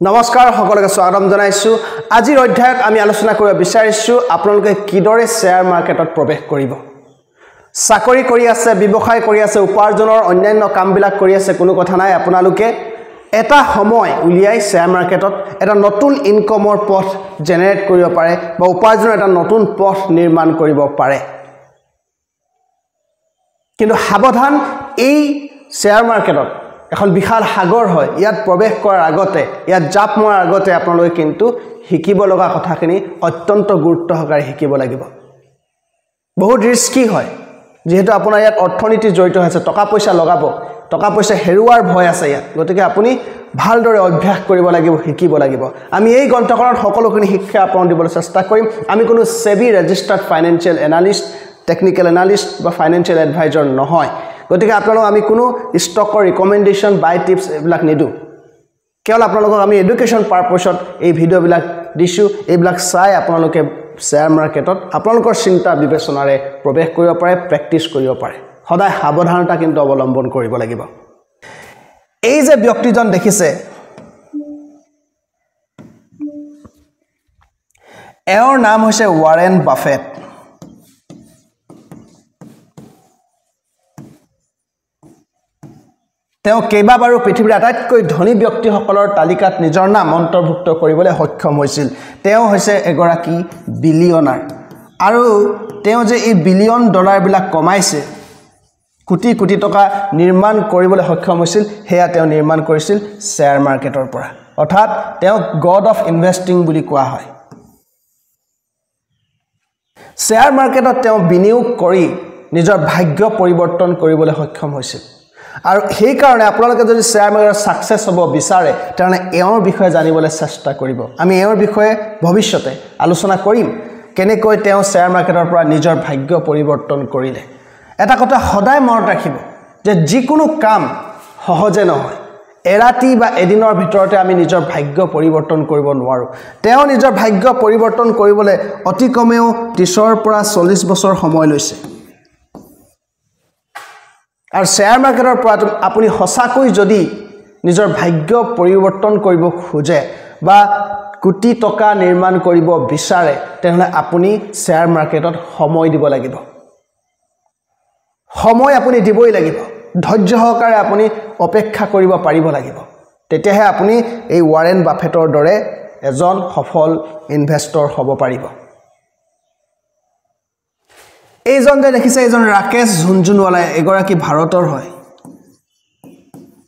নমস্কাৰ সকলোকে স্বাগতম জনাইছো আজিৰ অধ্যায়ত আমি আলোচনা কৰিব বিচাৰিছো আপোনালোকে কিদৰে শেয়াৰ মাৰ্কেটত প্ৰৱেশ কৰিব চাকৰি কৰি আছে ব্যৱসায় কৰি আছে উপাৰ্জনৰ অন্যান্য কামবিলাক কৰি আছে কোনো কথা নাই আপোনালোকে এটা সময় উলিয়াই শেয়াৰ মাৰ্কেটত এটা নতুন ইনকামৰ পথ জেনাৰেট কৰিব পাৰে বা উপাৰ্জনৰ এটা নতুন পথ নিৰ্মাণ কৰিব পাৰে কিন্তু সাৱধান এই শেয়াৰ মাৰ্কেটত এখন বিশাল সাগৰ হয় ইয়াত প্ৰৱেশ কৰাৰ আগতে ইয়াত জাপ মৰাৰ আগতে আপোনালোকে কিন্তু শিকিব লগা কথাখিনি অত্যন্ত গুৰুত্ব সহকাৰে শিকিব লাগিব বহুত ৰিস্কি হয় যেহেতু আপোনাৰ ইয়াত অৰ্থনীতি জড়িত আছে টকা পইচা লগাব টকা পইচা হেৰুৱাৰ ভয় আছে ইয়াত গতিকে আপুনি ভালদৰে অভ্যাস কৰিব লাগিব শিকিব লাগিব আমি এই গ্ৰন্থখনত সকলোখিনি শিক্ষা আপোনাক দিবলৈ চেষ্টা কৰিম আমি কোনো SEBI registered financial analyst technical analyst বা ফাইনান্সিয়েল এডভাইজৰ নহয় গতিকে আপোনালোক আমি কোনো ষ্টকৰ ৰিকমেন্ডেশন বাই টিপস এইবিলাক নিদু কেৱল আপোনালোকক আমি এডুকেশন পাৰপছত এই ভিডিঅ'বিলাক দিছো এইবিলাক চাই আপোনালোকে শেয়াৰ মাৰ্কেটত আপোনালোকৰ চিন্তা বিবেচনাৰে প্ৰৱেশ কৰিব পাৰে প্ৰেক্টিছ কৰিব পাৰে সদায় সাৱধানতা কিন্তু অৱলম্বন কৰিব লাগিব এই যে ব্যক্তিজন দেখিছে এওঁৰ নাম হৈছে ৱাৰেন বাফেট তেওঁ কেইবাবাৰো পৃথিৱীৰ আটাইতকৈ ধনী ব্যক্তিসকলৰ তালিকাত নিজৰ নাম অন্তৰ্ভুক্ত কৰিবলৈ সক্ষম হৈছিল তেওঁ হৈছে এগৰাকী বিলিয়নাৰ আৰু তেওঁ যে এই বিলিয়ন ডলাৰবিলাক কমাইছে কোটি কোটি টকা নিৰ্মাণ কৰিবলৈ সক্ষম হৈছিল হেয়া তেওঁ নিৰ্মাণ কৰিছিল শেয়াৰ মাৰ্কেটৰ পৰা অৰ্থাৎ তেওঁ গড অফ ইনভেষ্টিং বুলি কোৱা হয় শেয়াৰ মাৰ্কেটত তেওঁ বিনিয়োগ কৰি নিজৰ ভাগ্য পৰিৱৰ্তন কৰিবলৈ সক্ষম হৈছিল আৰু সেই কাৰণে আপোনালোকে যদি শেয়াৰ মাৰ্কেটত সাকসেস হ'ব বিচাৰে তেনে এওঁৰ বিষয়ে জানিবলৈ চেষ্টা কৰিব আমি এওঁৰ বিষয়ে ভৱিষ্যতে আলোচনা কৰিম কেনেকৈ তেওঁ শেয়াৰ মাৰ্কেটৰ পৰা নিজৰ ভাগ্য পৰিৱৰ্তন কৰিলে এটা কথা সদায় মনত ৰাখিব যে যিকোনো কাম সহজে নহয় এৰাতি বা এদিনৰ ভিতৰতে আমি নিজৰ ভাগ্য পৰিৱৰ্তন কৰিব নোৱাৰো তেওঁ নিজৰ ভাগ্য পৰিৱৰ্তন কৰিবলৈ অতি কমেও 30 পৰা 40 বছৰ সময় লৈছে আৰু শেয়াৰ মাৰ্কেটৰ পৰা আপুনি হসাকৈ যদি নিজৰ ভাগ্য পৰিৱৰ্তন কৰিব খোজে বা কোটি টকা নিৰ্মাণ কৰিব বিচাৰে তেনে আপুনি শেয়াৰ মাৰ্কেটত সময় দিব লাগিব সময় আপুনি দিবই লাগিব ধৈৰ্য সহকাৰে আপুনি অপেক্ষা কৰিব পাৰিব লাগিব তেতিয়াহে আপুনি এই ৱাৰেন বাফেটৰ দৰে এজন সফল ইনভেষ্টৰ হ'ব পাৰিব এইজন যে দেখিছে এইজন ৰাকেশ ঝুনঝুনৱালা এগৰাকী ভাৰতৰ হয়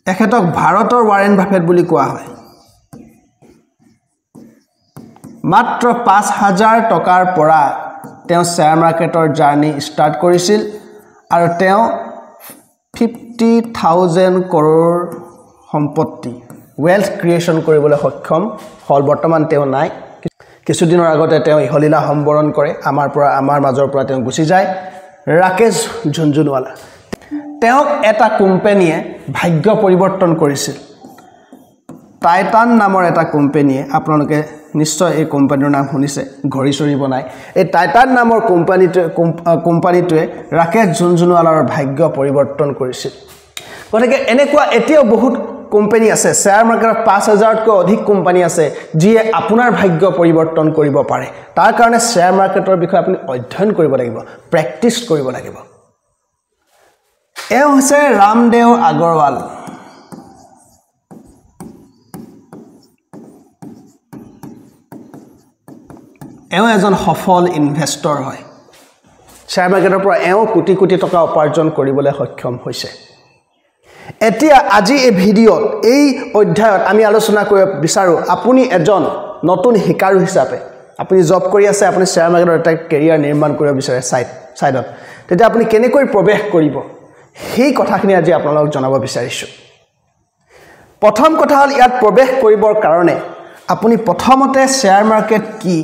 এখেতক ভাৰতৰ ৱাৰেন বাফেট বুলি কোৱা হয় মাত্ৰ 5000 টকাৰ পৰা তেওঁ শেয়াৰ মাৰ্কেটৰ জাৰ্নি ষ্টাৰ্ট কৰিছিল আৰু তেওঁ 50,000 কৰোৰ সম্পত্তি ওয়েলথ ক্ৰিয়েচন কৰিবলৈ সক্ষম হল বৰ্তমান তেওঁ নাই কিছুদিনৰ আগতে তেওঁ ইহলীলা সম্বৰণ কৰে আমাৰ মাজৰ পৰা তেওঁ গুচি যায় ৰাকেশ ঝুনঝুনৱালা তেওঁক এটা কোম্পানীয়ে ভাগ্য পৰিৱৰ্তন কৰিছিল টাইটান নামৰ এটা কোম্পানীয়ে আপোনালোকে নিশ্চয় এই কোম্পানীৰ নাম শুনিছে ঘড়ী চৰি বনাই এই টাইটান নামৰ কোম্পানীটোৱে ৰাকেশ ঝুনঝুনৱালাৰ ভাগ্য পৰিৱৰ্তন কৰিছিল গতিকে এনেকুৱা এতিয়াও বহুত কোম্পানী আছে শেয়াৰ মাৰ্কেটত 5000 তকৈ অধিক কোম্পানী আছে যিয়ে আপোনাৰ ভাগ্য পৰিৱৰ্তন কৰিব পাৰে তাৰ কাৰণে শেয়াৰ মাৰ্কেটৰ বিষয়ে আপুনি অধ্যয়ন কৰিব লাগিব প্ৰেক্টিছ কৰিব লাগিব এওঁ হৈছে ৰামদেৱ আগৰৱাল এওঁ এজন সফল ইনভেষ্টৰ হয় শেয়াৰ মাৰ্কেটৰ পৰা এওঁ কোটি কোটি টকা উপাৰ্জন কৰিবলৈ সক্ষম হৈছে এতিয়া আজি এই ভিডিঅ'ত এই অধ্যায়ত আমি আলোচনা কৰিব বিচাৰো আপুনি এজন নতুন শিকাৰু হিচাপে আপুনি জব কৰি আছে আপুনি শেয়াৰ মাৰ্কেটৰ এটা কেৰিয়াৰ নিৰ্মাণ কৰিব বিচাৰে সাইডত তেতিয়া আপুনি কেনেকৈ প্ৰৱেশ কৰিব সেই কথাখিনি আজি আপোনালোকক জনাব বিচাৰিছো প্ৰথম কথা হল ইয়াত প্ৰৱেশ কৰিবৰ কাৰণে আপুনি প্ৰথমতে শেয়াৰ মাৰ্কেট কি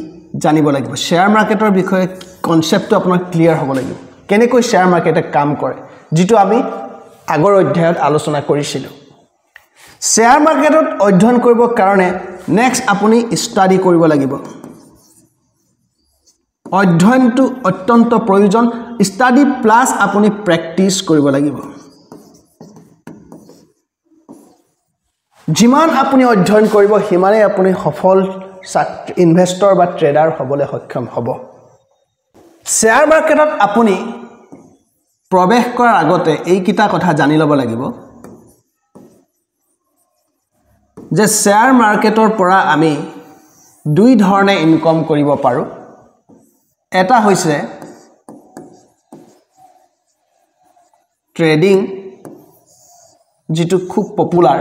জানিব লাগিব শেয়াৰ মাৰ্কেটৰ বিষয়ে কনসেপ্টটো আপোনাৰ ক্লিয়াৰ হ'ব লাগিব কেনেকৈ শেয়াৰ মাৰ্কেটে কাম কৰে যেটো আমি আগৰ অধ্যায়ত আলোচনা কৰিছিল শেয়াৰ মাৰ্কেটত অধ্যয়ন কৰিবৰ কাৰণে নেক্সট আপুনি ষ্টাডি কৰিব লাগিব অধ্যয়নটো অত্যন্ত প্ৰয়োজন ষ্টাডি প্লাস আপুনি প্ৰেক্টিছ কৰিব লাগিব যিমান আপুনি অধ্যয়ন কৰিব সিমানেই আপুনি সফল ইনভেষ্টৰ বা ট্ৰেডাৰ হ'বলৈ সক্ষম হ'ব শ্বেয়াৰ মাৰ্কেটত আপুনি প্ৰৱেশ কৰাৰ আগতে এইকিটা কথা জানি ল'ব লাগিব যে শ্বেয়াৰ মাৰ্কেটৰ পৰা আমি দুই ধৰণে ইনকাম কৰিব পাৰোঁ এটা হৈছে ট্ৰেডিং যেটো খুব পপুলাৰ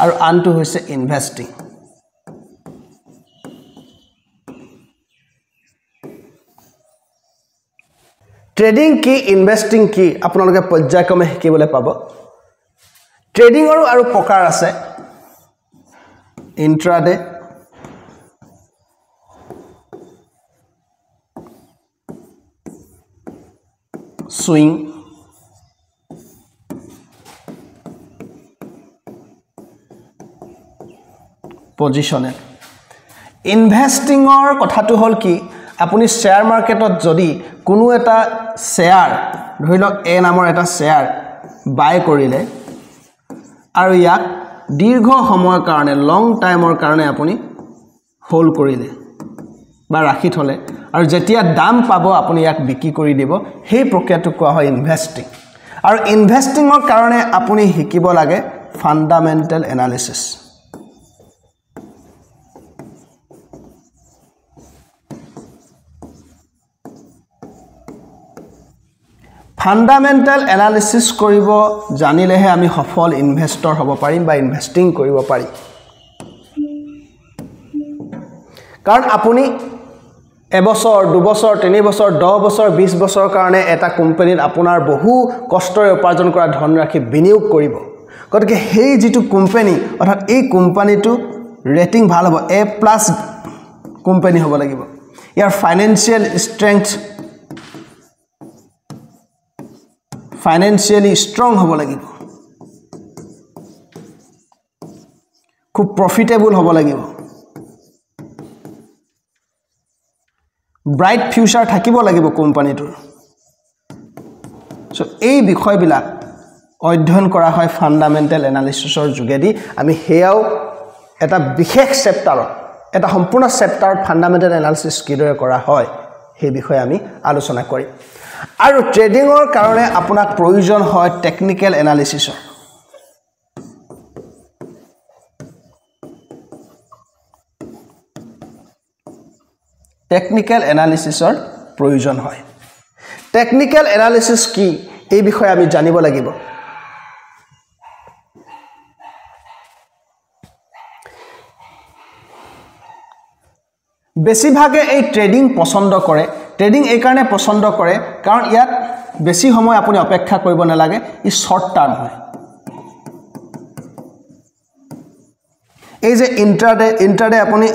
আৰু আনটো হৈছে ইনভেস্টিং ট্ৰেডিং কি ইনভেস্টিং কি আপোনালোকে পৰ্যায়ক্ৰমে শিকিবলৈ পাব ট্ৰেডিংৰ আৰু প্ৰকাৰ আছে ইন্ট্ৰাডে সুইং পজিশনেল ইনভেস্টিংৰ কথাটো হল কি আপুনি শেয়াৰ মাৰ্কেটত যদি কোনো এটা শেয়াৰ ধৰি লওক এ নামৰ এটা শেয়াৰ বাই কৰিলে আৰু ইয়াক দীৰ্ঘ সময়ৰ কাৰণে লং টাইমৰ কাৰণে আপুনি হোল্ড কৰিলে বা ৰাখি থলে আৰু যেতিয়া দাম পাব আপুনি ইয়াক বিক্ৰী কৰি দিব সেই প্ৰক্ৰিয়াটো কোৱা হয় ইনভেস্টিং আৰু ইনভেস্টিংৰ কাৰণে আপুনি শিকিব লাগে ফান্ডামেন্টাল এনালিসিস ফান্ডামেন্টাল এনালিসিস কৰিব জানিলেহে আমি সফল ইনভেষ্টৰ হ'ব পাৰিম বা ইনভেস্টিং কৰিব পাৰিম কাৰণ আপুনি এবছৰ দুবছৰ তিনি বছৰ 10 বছৰ 20 বছৰৰ কাৰণে এটা কোম্পানীত আপোনাৰ বহু কষ্টৰে উপাৰ্জন কৰা ধন ৰাখি বিনিয়োগ কৰিব গতিকে সেই যেটো কোম্পানী অৰ্থাৎ এই কোম্পানীটো ৰেটিং ভাল হ'ব A+ কোম্পানী হ'ব লাগিব ইয়াৰ ফাইনান্সিয়েল ষ্ট্ৰেংথ financially strong হ'ব লাগিব খুব profitable হ'ব লাগিব bright future থাকিব লাগিব কোম্পানীটোৰ সো এই বিষয়বিলাক অধ্যয়ন কৰা হয় ফান্ডামেন্টাল এনালিসিসৰ যোগেদি আমি হেয়াও এটা বিশেষ চেপ্টাৰত এটা সম্পূৰ্ণ চেপ্টাৰত ফান্ডামেন্টাল এনালিসিস কিদৰে কৰা হয় সেই বিষয়ে আমি আলোচনা কৰিম আৰু ট্ৰেডিংৰ কাৰণে আপোনাক প্ৰয়োজন হয় টেকনিক্যাল এনালিসিসৰ টেকনিক্যাল এনালিসিসৰ প্ৰয়োজন হয় টেকনিক্যাল এনালিসিস কি এই বিষয়ে আমি জানিব লাগিব বেছিভাগে এই ট্ৰেডিং পছন্দ কৰে ট্ৰেডিং এই কাৰণে পছন্দ কৰে কাৰণ ইয়াত বেছি সময় আপুনি অপেক্ষা কৰিব নালাগে ই শৰ্ট টাৰ্ম হয় এই যে ইন্ট্ৰাডে আপুনি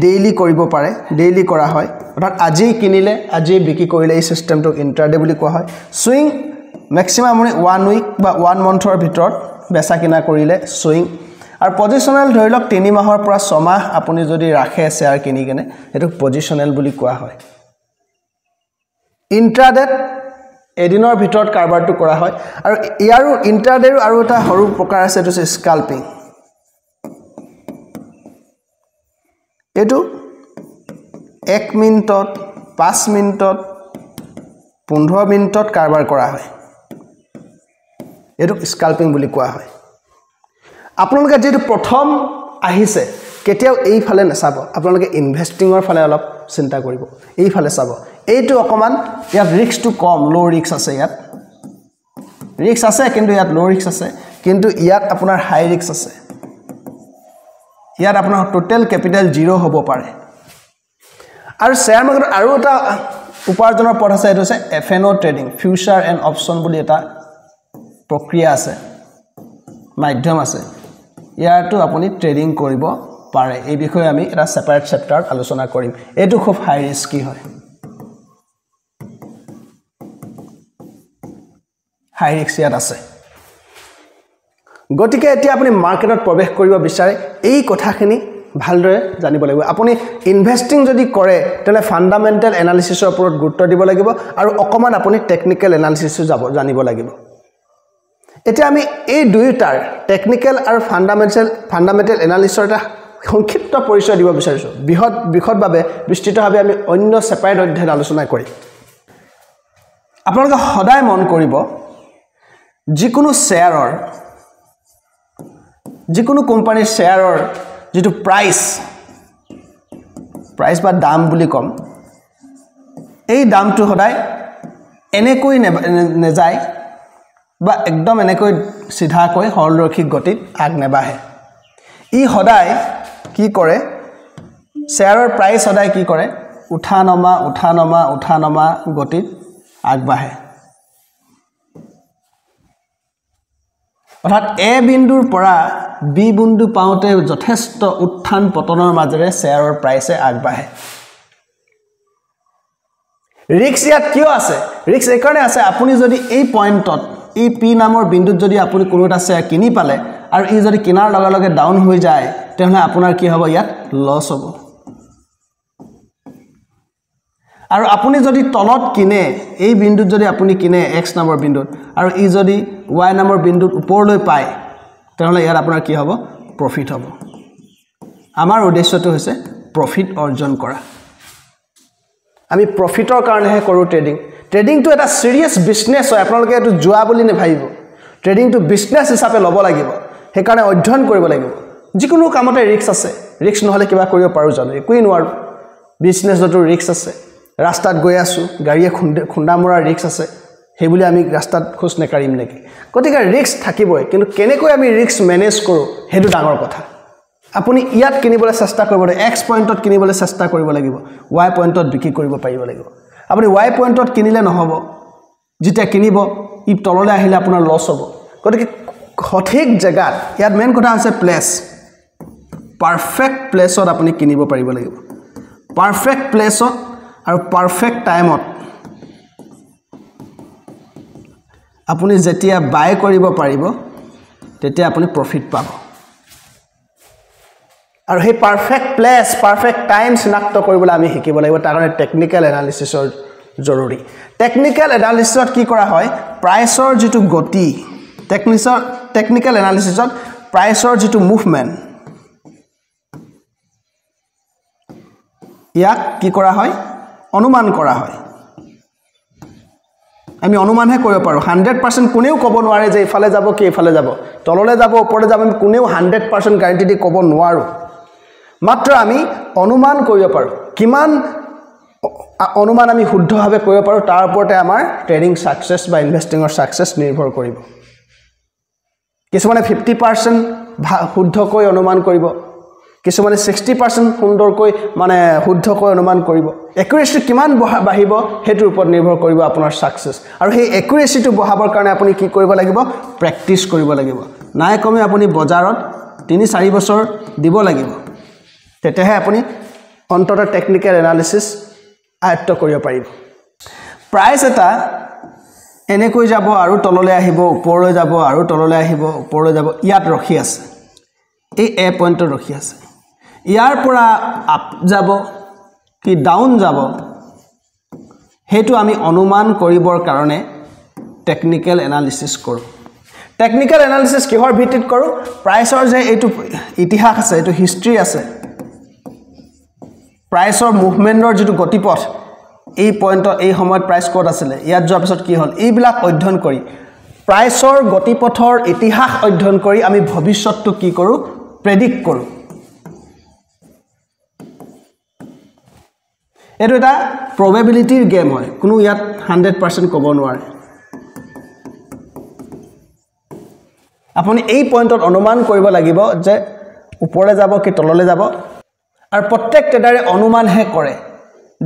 ডেইলি কৰিব পাৰে ডেইলি কৰা হয় অৰ্থাৎ আজি কিনিলে আজি বিক্ৰী কৰিলে এই সিস্টেমটো ইন্ট্ৰাডে বুলি কোৱা হয় সুইং ম্যাক্সিমাম আপুনি 1 উইক বা 1 মন্থৰ ভিতৰত বেচা কিনা কৰিলে সুইং আৰু পজিশনাল ধৰি লওক 3 মাহৰ পৰা 6 মাহ আপুনি যদি ৰাখে শেয়াৰ কিনি কেনে এটো পজিশনাল বুলি কোৱা হয় ইন্ট্ৰাডে এদিনৰ ভিতৰত কাৰবাৰটো কৰা হয় আৰু ইয়াৰো ইন্ট্ৰাডেৰ আৰু এটা সৰু প্ৰকাৰ আছে এটো স্কাল্পিং এটো 1 মিনিটত 5 মিনিটত 15 মিনিটত কাৰবাৰ কৰা হয় এটো স্কাল্পিং বুলি কোৱা হয় আপোনালোকে যেটো প্ৰথম আহিছে কেতিয়াও এই ফালে নাচাব আপোনালোকে ইনভেস্টিংৰ ফালে অলপ চিন্তা কৰিব এই ফালে চাব এইটো অকমান ইয়াত ৰিস্কটো কম লো ৰিস্ক আছে ইয়াত ৰিস্ক আছে কিন্তু ইয়াত লো ৰিস্ক আছে কিন্তু ইয়াত আপোনাৰ হাই ৰিস্ক আছে ইয়াত আপোনাৰ টোটাল ক্যাপিটাল 0 হ'ব পাৰে আৰু শেয়াৰ মাৰ্কেটৰ আৰু এটা উপাৰ্জনৰ পথ আছে এটো আছে FNO trading future and option বুলি এটা প্ৰক্ৰিয়া আছে মাধ্যম আছে ইয়াতো আপুনি ট্ৰেডিং কৰিব পাৰে এই বিষয়ে আমি এটা সেপাৰেট চেপ্টাৰত আলোচনা কৰিম এটো খুব হাই ৰিস্কি হয় হাই ৰিস্ক ইয়াত আছে গতিকে এতিয়া আপুনি মাৰ্কেটত প্ৰৱেশ কৰিব বিচাৰে এই কথাখিনি ভালদৰে জানিব লাগিব আপুনি ইনভেস্টিং যদি কৰে তেলে ফান্ডামেন্টাল এনালিসিসৰ ওপৰত গুৰুত্ব দিব লাগিব আৰু অকমান আপুনি টেকনিক্যাল এনালিসিসও জানিব লাগিব এতিয়া আমি এই দুয়োটাৰ টেকনিক্যাল আৰু ফান্ডামেন্টাল এনালিসিছৰ এটা সংক্ষিপ্ত পৰিচয় দিব বিচাৰিছো বিশদভাৱে বিস্তৃতভাৱে আমি অন্য সেপাৰেট অধ্যায় আলোচনা কৰিম আপোনালোকে সদায় মন কৰিব যিকোনো শেয়াৰৰ যিকোনো কোম্পানীৰ শেয়াৰৰ যেটো প্ৰাইস বা দাম বুলি কম এই দামটো সদায় এনেকৈ নেযায় বা একদম এনেকৈ সিধাকৈ সৰলৰৈখিক গতিত আগ নেবাহে ই সদায় কি কৰে শেয়াৰৰ প্ৰাইস সদায় কি কৰে উঠা নমা গতিত আগবাঢ়ে অৰ্থাৎ এ বিন্দুৰ পৰা বি বিন্দু পাওঁতে যথেষ্ট উত্থান পতনৰ মাজেৰে শেয়াৰৰ প্ৰাইসে আগবাঢ়ে ৰিস্ক ইয়াত কিয় আছে ৰিস্ক এই কাৰণে আছে আপুনি যদি এই পইণ্টত এই পি নামৰ বিন্দুত যদি আপুনি কোনো এটা শেয়াৰ কিনি পালে আৰু ই যদি কিনাৰ লগে লগে ডাউন হৈ যায় তেনে আপোনাৰ কি হ'ব ইয়াত লছ হ'ব আৰু আপুনি যদি তলত কিনে এই বিন্দুত যদি আপুনি কিনে x নামৰ বিন্দুত আৰু ই যদি y নামৰ বিন্দুত ওপৰলৈ পায় তেনে ইয়াত আপোনাৰ কি হ'ব প্ৰফিট হ'ব আমাৰ উদ্দেশ্যটো হৈছে প্ৰফিট অৰ্জন কৰা আমি প্ৰফিটৰ কাৰণেহে কৰো ট্ৰেডিং টু এটা সিৰিয়াস বিজনেছ হয় আপোনালোকে এটো জুৱা বুলি নেভাবিব ট্ৰেডিং টু বিজনেছ হিচাপে ল'ব লাগিব হেকাৰণে অধ্যয়ন কৰিব লাগিব যিকোনো কামতে ৰিস্ক আছে ৰিস্ক নহলে কিবা কৰিব পাৰো জানো একোই নোৱাৰো বিজনেছতো ৰিস্ক আছে ৰাস্তাত গৈ আছো গাড়ীয়ে খুন্দা মৰাৰ ৰিস্ক আছে হে বুলি আমি ৰাস্তাত খোজ নেকাৰিম নেকি গতিকে ৰিস্ক থাকিবই কিন্তু কেনেকৈ আমি ৰিস্ক মেনেজ কৰো হেতু ডাঙৰ কথা আপুনি ইয়াত কিনিবলৈ চেষ্টা কৰিব লাগিব x পইণ্টত কিনিবলৈ চেষ্টা কৰিব লাগিব y পইণ্টত বিক্ৰী কৰিব পাৰিব লাগিব আপুনি y পইণ্টত কিনিলে নহব যেতিয়া কিনিব ই তললৈ আহিলে আপোনাৰ লছ হ'ব গতিকে সঠিক জায়গাত ইয়াত মেইন কথা আছে প্লেস পারফেক্ট প্লেসত আপুনি কিনিব পাৰিব লাগিব পাৰফেক্ট প্লেসত আৰু পাৰফেক্ট টাইমত আপুনি যেতিয়া বাই কৰিব পাৰিব তেতিয়া আপুনি প্ৰফিট পাব আৰু হে পাৰফেক্ট প্লেস পাৰফেক্ট টাইম চিনাক্ত কৰিবলৈ আমি শিকিব লাগিব তাৰ কাৰণে টেকনিক্যাল এনালিসিছৰ জৰুৰী টেকনিক্যাল এনালিসিছত কি কৰা হয় প্ৰাইসৰ যেটো গতি টেকনিক্যাল এনালিসিছত প্ৰাইসৰ যেটো মুভমেন্ট ইয়াক কি কৰা হয় অনুমান কৰা হয় আমি অনুমানহে কৰিব পাৰো 100% কোনেও ক'ব নোৱাৰে যে ইফালে যাব কি ইফালে যাব তললৈ যাব ওপৰলৈ যাব আমি কোনেও 100% গ্যাৰান্টি দি ক'ব নোৱাৰো মাত্ৰ আমি অনুমান কৰিব পাৰো কিমান অনুমান আমি শুদ্ধভাৱে কৰিব পাৰো তাৰ ওপৰতে আমাৰ ট্ৰেডিং সাকসেস বা ইনভেষ্টিংৰ সাকসেস নিৰ্ভৰ কৰিব কিছুমানে 50% শুদ্ধকৈ অনুমান কৰিব কিছুমানে 60% সুন্দৰকৈ মানে শুদ্ধকৈ অনুমান কৰিব একুৰেসি কিমান বাঢ়িব হেতুৰ ওপৰত নিৰ্ভৰ কৰিব আপোনাৰ সাকসেস আৰু সেই একুৰেসিটো বঢ়াবৰ কাৰণে আপুনি কি কৰিব লাগিব প্ৰেক্টিস কৰিব লাগিব নাই কমে আপুনি বজাৰত 3-4 বছৰ দিব লাগিব তেতিয়াহে আপুনি অন্তত টেকনিক্যাল এনালিসিস আয়ত্ত কৰিব পাৰিব প্ৰাইস এটা এনেকৈ যাব আৰু তললৈ আহিব ওপৰলৈ যাব আৰু তললৈ আহিব ওপৰলৈ যাব ইয়াত ৰখি আছে এই এ পইণ্টত ৰখি আছে ইয়াৰ পৰা আপ যাব কি ডাউন যাব হেতু আমি অনুমান কৰিবৰ কাৰণে টেকনিক্যাল এনালিসিস কৰো টেকনিক্যাল এনালিসিস কিহৰ ভিত্তিত কৰো প্ৰাইসৰ যে এইটো ইতিহাস আছে এইটো হিষ্ট্ৰী আছে প্ৰাইসৰ মুভমেন্টৰ যেটো গতিপথ এই পইণ্টত এই সময়ত প্ৰাইস কোড আছিল ইয়াত যোৱাৰ পিছত কি হ'ল এইবিলাক অধ্যয়ন কৰি প্ৰাইসৰ গতিপথৰ ইতিহাস অধ্যয়ন কৰি আমি ভৱিষ্যতটো কি কৰো প্ৰেডিক্ট কৰো এটো এটা প্ৰবেবিলিটিৰ গেম হয় কোনো ইয়াত 100% ক'ব নোৱাৰে আপুনি এই পইণ্টত অনুমান কৰিব লাগিব যে ওপৰলৈ যাব কি তললৈ যাব আৰু প্ৰত্যেক ট্ৰেডাৰে অনুমানহে কৰে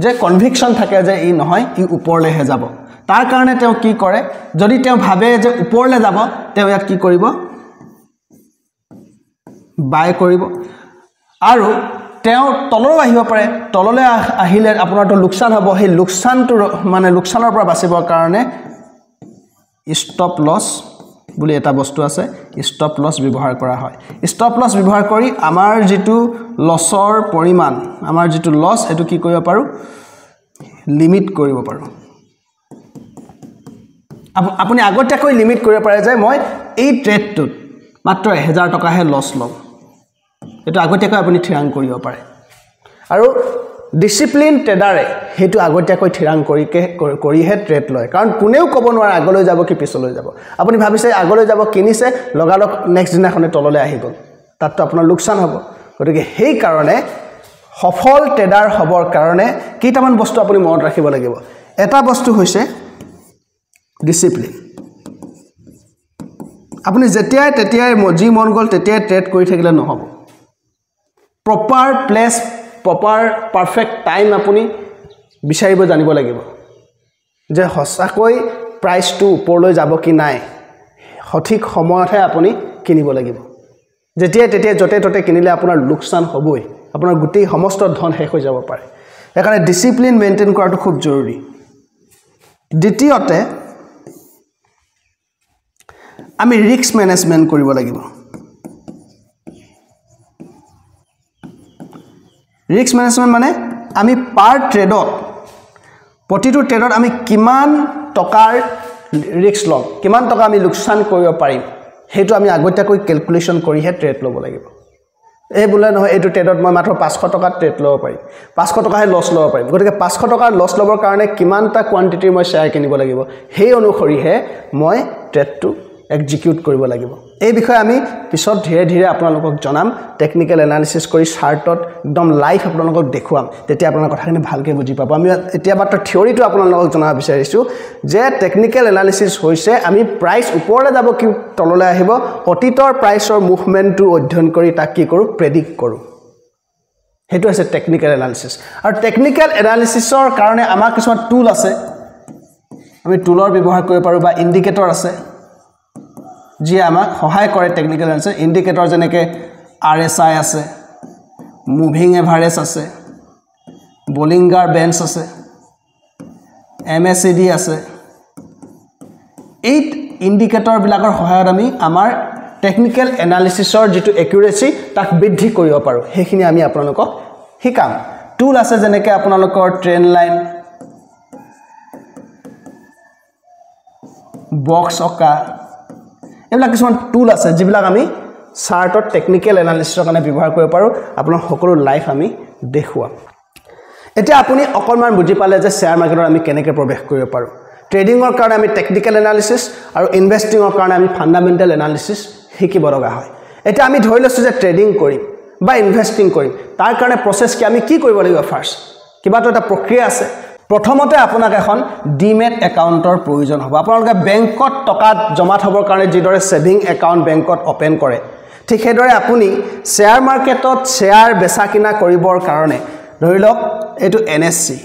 যে কনভিকশন থাকে যে ই নহয় ই ওপৰলৈহে যাব তাৰ কাৰণে তেওঁ কি কৰে যদি তেওঁ ভাবে যে ওপৰলৈ যাব তেওঁ ইয়াত কি কৰিব বাই কৰিব আৰু তেওঁ তললৈ আহিব পাৰে তললৈ আহিলে আপোনাৰটো লোকসান হ'ব সেই লোকসানটো মানে লোকসানৰ পৰা বাচিবৰ কাৰণে ষ্টপ লছ বুলি এটা বস্তু আছে ষ্টপ লছ ব্যৱহাৰ কৰা হয় ষ্টপ লছ ব্যৱহাৰ কৰি আমাৰ যেটো লছৰ পৰিমাণ আমাৰ যেটো লছ এটো কি কৰিব পাৰো লিমিট কৰিব পাৰো আপুনি আগতীয়াকৈ লিমিট কৰিব পাৰে যে মই এই ট্ৰেডটোত মাত্ৰ 1000 টকাহে লছ ল'ম এটা আগতীয়াকৈ আপুনি থিৰাং কৰিব পাৰে আৰু ডিসিপ্লিন ট্ৰেডাৰে হেতু আগতীয়াকৈ থিৰাং কৰিহে ট্ৰেড লয় কাৰণ কোনেও ক'ব নোৱাৰে আগলৈ যাব কি পিছলৈ যাব আপুনি ভাবিছে আগলৈ যাব কিনিছে লগালক নেক্সট দিনাখনে তললৈ আহি গ'ল তাততো আপোনাৰ লোকসান হ'ব গতিকে সেই কাৰণে সফল ট্ৰেডাৰ হ'বৰ কাৰণে কেইটামান বস্তু আপুনি মনত ৰাখিব লাগিব এটা বস্তু হৈছে ডিসিপ্লিন আপুনি যেতিয়াই তেতিয়াই মজি মন গ'ল তেতিয়াই ট্ৰেড কৰি থাকিলে নহ'ব proper place proper perfect time আপুনি বিচাৰিব জানিব লাগিব যে হসাকৈ প্ৰাইসটো ওপৰলৈ যাব কি নাই সঠিক সময়তহে আপুনি কিনিব লাগিব যেতিয়া তেতিয়া যতে ততে কিনিলে আপোনাৰ লোকসান হ'বই আপোনাৰ গুটি সমস্ত ধন শেষ হৈ যাব পাৰে একাৰণে ডিসিপ্লিন মেইনটেইন কৰাটো খুব জৰুৰী দ্বিতীয়তে আমি ৰিস্ক মেনেজমেন্ট কৰিব লাগিব ৰিস্ক মেনেজমেন্ট মানে আমি পাৰ ট্ৰেডত প্ৰতিটো ট্ৰেডত আমি কিমান টকাৰ ৰিস্ক লম কিমান টকা আমি লোকসান কৰিব পাৰিম হেতু আমি আগতীয়াকৈ ক্যালকুলেশন কৰিহে ট্ৰেড ল'ব লাগিব এই বুলে নহয় এটো ট্ৰেডত মই মাত্ৰ 500 টকা ট্ৰেড ল'ব পাৰিম 500 টকাহে লছ ল'ব পাৰিম গতিকে 500 টকাৰ লছ ল'বৰ কাৰণে কিমানটা কোৱান্টিটিৰ মই শেয়াৰ কিনিব লাগিব সেই অনুসৰিহে মই ট্ৰেডটো এক্সিকিউট কৰিব লাগিব এই বিষয়ে আমি পিছত ধীৰে ধীৰে আপোনালোকক জনাম টেকনিক্যাল এনালিসিস কৰি চাৰ্টত একদম লাইভ আপোনালোকক দেখুৱাম তেতিয়া আপোনাৰ কথাখিনি ভালকৈ বুজি পাব আমি এতিয়া মাত্ৰ থিওৰিটো আপোনালোকক জনাব বিচাৰিছো যে টেকনিক্যাল এনালিসিস হৈছে আমি প্ৰাইস ওপৰলৈ যাব কি তললৈ আহিব অতীতৰ প্ৰাইসৰ মুভমেন্টটো অধ্যয়ন কৰি তাক কি কৰো প্ৰেডিক্ট কৰো হেতু আছে টেকনিক্যাল এনালিসিস আৰু টেকনিক্যাল এনালিসিসৰ কাৰণে আমাৰ কিছুমান টুল আছে আমি টুলৰ ব্যৱহাৰ কৰিব পাৰো বা ইন্ডিকেটৰ আছে যি আমাক সহায় কৰে টেকনিক্যাল এনালিসিস ইন্ডিকেটৰ যেনেকৈ RSI আছে মুভিং এভাৰেজ আছে বলিংগাৰ বেঞ্চ আছে MACD আছে এই ইন্ডিকেটৰ বিলাকৰ সহায়ত আমি আমাৰ টেকনিক্যাল এনালিসিসৰ যেটো একুৰেসি তাক বৃদ্ধি কৰিব পাৰো হেখিনি আমি আপোনালোকক শিকাম টুল আছে যেনেকৈ আপোনালোকৰ ট্ৰেন্ড লাইন বক্স অকা এইবিলাক কিছুমান টুল আছে যিবিলাক আমি চাৰ্টত টেকনিক্যাল এনালিসিসৰ কাৰণে ব্যৱহাৰ কৰিব পাৰো আপোনাৰ সকলো লাইভ আমি দেখুৱাম এতিয়া আপুনি অকলমান বুজি পালে যে শেয়াৰ মাৰ্কেটত আমি কেনেকৈ প্ৰৱেশ কৰিব পাৰো ট্ৰেডিংৰ কাৰণে আমি টেকনিক্যাল এনালিসিস আৰু ইনভেষ্টিংৰ কাৰণে আমি ফান্ডামেন্টাল এনালিসিস শিকিব লগা হয় এটা আমি ধৰি লৈছো যে ট্ৰেডিং কৰিম বা ইনভেষ্টিং কৰিম তাৰ কাৰণে প্ৰসেস কি আমি কি কৰিব লাগিব ফাৰ্স্ট কিবাটো এটা প্ৰক্ৰিয়া আছে প্ৰথমতে আপোনাক এখন ডিমেট একাউণ্টৰ প্ৰয়োজন হ'ব আপোনালোকে বেংকত টকা জমা থবৰ কাৰণে যিদৰে সেভিং একাউণ্ট বেংকত ওপেন কৰে ঠিক সেইদৰে আপুনি শেয়াৰ মাৰ্কেটত শেয়াৰ বেচা কিনা কৰিবৰ কাৰণে ধৰি লওক এটো NSE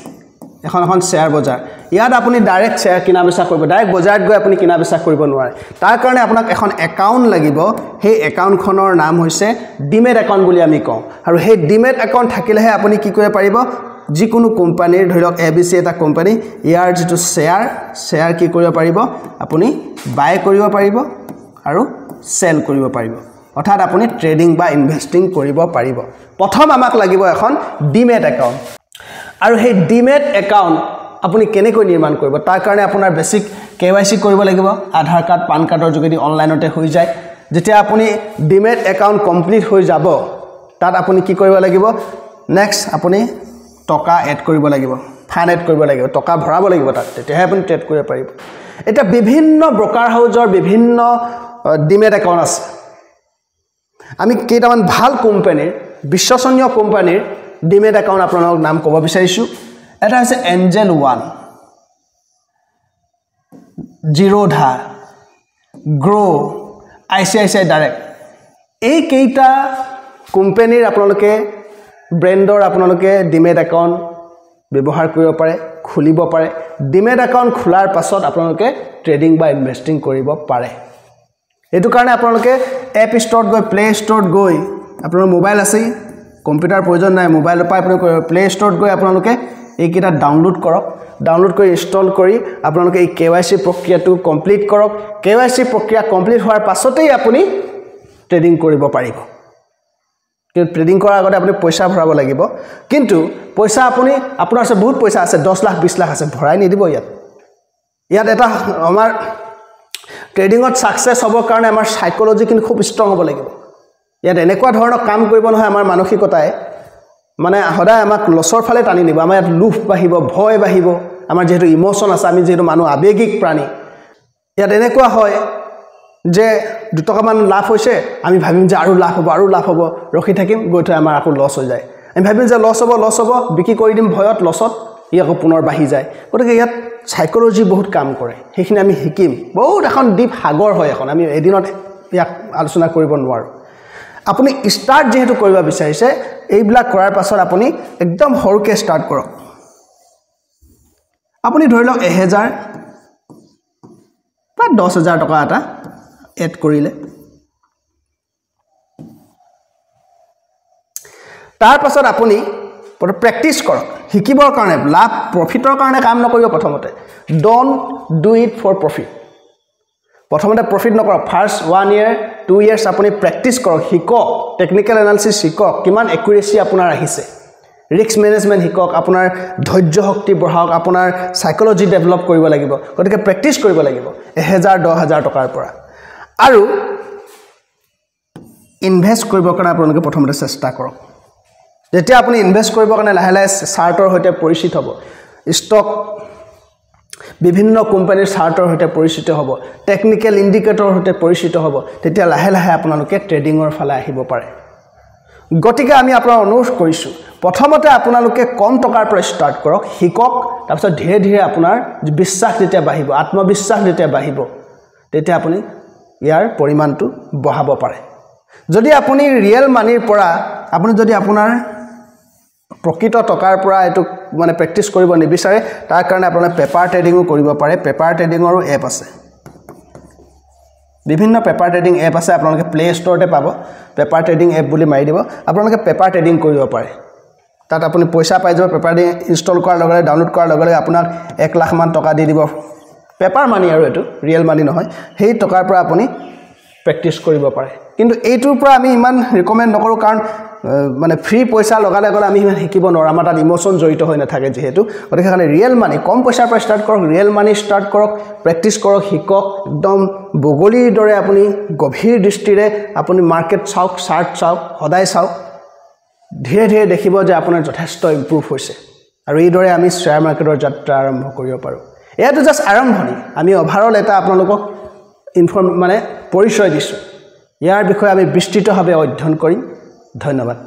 এখন শেয়াৰ বজাৰ ইয়াত আপুনি ডাইৰেক্ট শেয়াৰ কিনা বেচা কৰিব ডাইৰেক্ট বজাৰত গৈ আপুনি কিনা বেচা কৰিব নোৱাৰে তাৰ কাৰণে আপোনাক এখন একাউণ্ট লাগিব সেই একাউণ্টখনৰ নাম হৈছে ডিমেট একাউণ্ট বুলি আমি কওঁ আৰু সেই ডিমেট একাউণ্ট থাকিলেহে আপুনি কি কৰিব পাৰিব যিকোনো কোম্পানীৰ ধৰি লওক ABC এটা কোম্পানী ইয়াৰ যেটো শেয়াৰ কি কৰিব পাৰিব আপুনি বাই কৰিব পাৰিব আৰু সেল কৰিব পাৰিব অৰ্থাৎ আপুনি ট্ৰেডিং বা ইনভেষ্টিং কৰিব পাৰিব প্ৰথম আমাক লাগিব এখন ডিমেট একাউণ্ট আৰু সেই ডিমেট একাউণ্ট আপুনি কেনেকৈ নিৰ্মাণ কৰিব তাৰ কাৰণে আপোনাৰ বেসিক KYC কৰিব লাগিব আধাৰ কাৰ্ড পান কাৰ্ডৰ যোগেদি অনলাইনতে হৈ যায় যেতিয়া আপুনি ডিমেট একাউণ্ট কমপ্লিট হৈ যাব তাত আপুনি কি কৰিব লাগিব নেক্সট আপুনি টকা এড কৰিব লাগিব ফান্ড এড কৰিব লাগিব টকা ভৰাব লাগিব তাত তেতিয়াহে আপুনি ট্ৰেড কৰিব পাৰিব এটা বিভিন্ন ব্ৰকাৰ হাউজৰ বিভিন্ন ডিমেট একাউণ্ট আছে আমি কেইটামান ভাল কোম্পানীৰ বিশ্বসনীয় কোম্পানীৰ ডিমেট একাউণ্ট আপোনালোকক নাম ক'ব বিচাৰিছো এটা হৈছে এঞ্জেল 1 জিৰোধা গ্ৰো ICICI ডাইৰেক্ট এই কেইটা কোম্পানীৰ আপোনালোকে ব্ৰেন্ডৰ আপোনালোকে ডিমেট একাউণ্ট ব্যৱহাৰ কৰিব পাৰে খুলিব পাৰে ডিমেট একাউণ্ট খোলাৰ পাছত আপোনালোকে ট্ৰেডিং বা ইনভেষ্টিং কৰিব পাৰে এটো কাৰণে আপোনালোকে এপ ষ্টৰত গৈ প্লে ষ্টৰত গৈ আপোনাৰ মোবাইল আছে কম্পিউটাৰ প্ৰয়োজন নাই মোবাইলৰ পৰা আপুনি প্লে ষ্টৰত গৈ আপোনালোকে এইকেইটা ডাউনলোড কৰক ডাউনলোড কৰি ইনষ্টল কৰি আপোনালোকে এই KYC প্ৰক্ৰিয়াটো কমপ্লিট কৰক KYC প্ৰক্ৰিয়া কমপ্লিট হোৱাৰ পাছতেই আপুনি ট্ৰেডিং কৰিব পাৰিব কিন্তু ট্ৰেডিং কৰাৰ আগতে আপুনি পইচা ভৰাব লাগিব কিন্তু পইচা আপোনাৰ আছে বহুত পইচা আছে 10 লাখ 20 লাখ আছে ভৰাই নিদিব ইয়াত এটা আমাৰ ট্ৰেডিঙত সাকসেস হ'বৰ কাৰণে আমাৰ সাইকোলজি কিন্তু খুব ষ্ট্ৰং হ'ব লাগিব ইয়াত এনেকুৱা ধৰণৰ কাম কৰিব নহয় আমাৰ মানসিকতাই মানে সদায় আমাক লছৰ ফালে টানি নিব আমাৰ ইয়াত লুফ বাঢ়িব ভয় বাঢ়িব আমাৰ যেহেতু ইমোশন আছে আমি যেহেতু মানুহ আবেগিক প্ৰাণী ইয়াত এনেকুৱা হয় যে 2 টকামান লাভ হৈছে আমি ভাবিম যে আৰু লাভ হ'ব ৰখি থাকিম গৈ থৈ আমাৰ আকৌ লছ হৈ যায় আমি ভাবিম যে লছ হ'ব বিকি কৰি দিম ভয়ত লছত ই আকৌ পুনৰ বাঢ়ি যায় গতিকে ইয়াত সাইকোলজি বহুত কাম কৰে সেইখিনি আমি শিকিম বহুত এখন ডিপ সাগৰ হয় এখন আমি এদিনত ইয়াক আলোচনা কৰিব নোৱাৰো আপুনি ষ্টাৰ্ট যেহেতু কৰিব বিচাৰিছে এইবিলাক কৰাৰ পাছত আপুনি একদম সৰুকে ষ্টাৰ্ট কৰক আপুনি ধৰি লওক 1000 বা 10000 টকা এটা এড কৰিলে তাৰ পাছত আপুনি প্ৰেক্টিস কৰক শিকিবৰ কাৰণে লাভ প্ৰফিটৰ কাৰণে কাম নকৰিব প্ৰথমতে don't do it for profit প্ৰথমতে প্ৰফিট নকৰক ফাৰ্স্ট 1 ইয়াৰ 2 ইয়াৰ্স আপুনি প্ৰেক্টিস কৰক শিকক টেকনিক্যাল এনালিসিস শিকক কিমান একুৰেসি আপোনাৰ আহিছে ৰিস্ক মেনেজমেন্ট শিকক আপোনাৰ ধৈৰ্য শক্তি বঢ়াওক আপোনাৰ সাইকোলজি ডেভেলপ কৰিব লাগিব গতিকে প্ৰেক্টিস কৰিব লাগিব 1000 10000 টকাৰ পৰা আৰু ইনভেস্ট কৰিবৰ কাৰণে আপোনালোকে প্ৰথমতে চেষ্টা কৰক যেতিয়া আপুনি ইনভেস্ট কৰিবৰ কাৰণে লাহে লাহে চাৰ্টৰ হৈতে পৰিচিত হ'ব ষ্টক বিভিন্ন কোম্পানীৰ চাৰ্টৰ হৈতে পৰিচিত হ'ব টেকনিক্যাল ইন্ডিকেটৰৰ হৈতে পৰিচিত হ'ব তেতিয়া লাহে লাহে আপোনালোকে ট্ৰেডিংৰ ফালে আহিব পাৰে গতিকে আমি আপোনাক অনুৰোধ কৰিছো প্ৰথমতে আপোনালোকে কম টকাৰ পৰা ষ্টাৰ্ট কৰক শিকক তাৰ পিছত ধীৰে ধীৰে আপোনাৰ বিশ্বাস যেতিয়া বাঢ়িব আত্মবিশ্বাস যেতিয়া বাঢ়িব তেতিয়া আপুনি ইয়াৰ পৰিমাণটো বঢ়াব পাৰে যদি আপুনি ৰিয়েল মানিৰ পৰা আপুনি যদি আপোনাৰ প্ৰকৃত টকাৰ পৰা এটো মানে প্ৰেক্টিস কৰিব নিবিচাৰে তাৰ কাৰণে আপোনালোকে পেপাৰ ট্ৰেডিংও কৰিব পাৰে পেপাৰ ট্ৰেডিংৰো এপ আছে বিভিন্ন পেপাৰ ট্ৰেডিং এপ আছে আপোনালোকে প্লে ষ্টৰতে পাব পেপাৰ ট্ৰেডিং এপ বুলি মাৰি দিব আপোনালোকে পেপাৰ ট্ৰেডিং কৰিব পাৰে তাত আপুনি পইচা পাই যাব পেপাৰ ইনষ্টল কৰাৰ লগে লগে ডাউনলোড কৰাৰ লগে লগে আপোনাক 1 লাখ মান টকা দি দিব পেপাৰ মানি আৰু এটো ৰিয়েল মানি নহয় সেই টকাৰ পৰা আপুনি প্ৰেক্টিস কৰিব পাৰে কিন্তু এইটোৰ পৰা আমি ইমান ৰিকমেন্ড নকৰো কাৰণ মানে ফ্ৰী পইচা লগালে গলে আমি ইমান শিকিব নোৱাৰো আমাৰ তাত ইমোশন জড়িত হৈ নাথাকে যেহেতু গতিকে কাৰণে ৰিয়েল মানি কম পইচাৰ পৰা ষ্টাৰ্ট কৰক ৰিয়েল মানি ষ্টাৰ্ট কৰক প্ৰেক্টিস কৰক শিকক একদম বগলীৰ দৰে আপুনি গভীৰ দৃষ্টিৰে আপুনি মাৰ্কেট চাওক চাৰ্ট চাওক সদায় চাওক ধীৰে ধীৰে দেখিব যে আপোনাৰ যথেষ্ট ইমপ্ৰুভ হৈছে আৰু এই দৰে আমি শেয়াৰ মাৰ্কেটৰ যাত্ৰা আৰম্ভ কৰিব পাৰো এটো জাস্ট আৰম্ভণি আমি ওভাৰঅল এটা আপোনালোকক পৰিচয় দিছো ইয়াৰ বিষয়ে আমি বিস্তৃতভাৱে অধ্যয়ন কৰিম ধন্যবাদ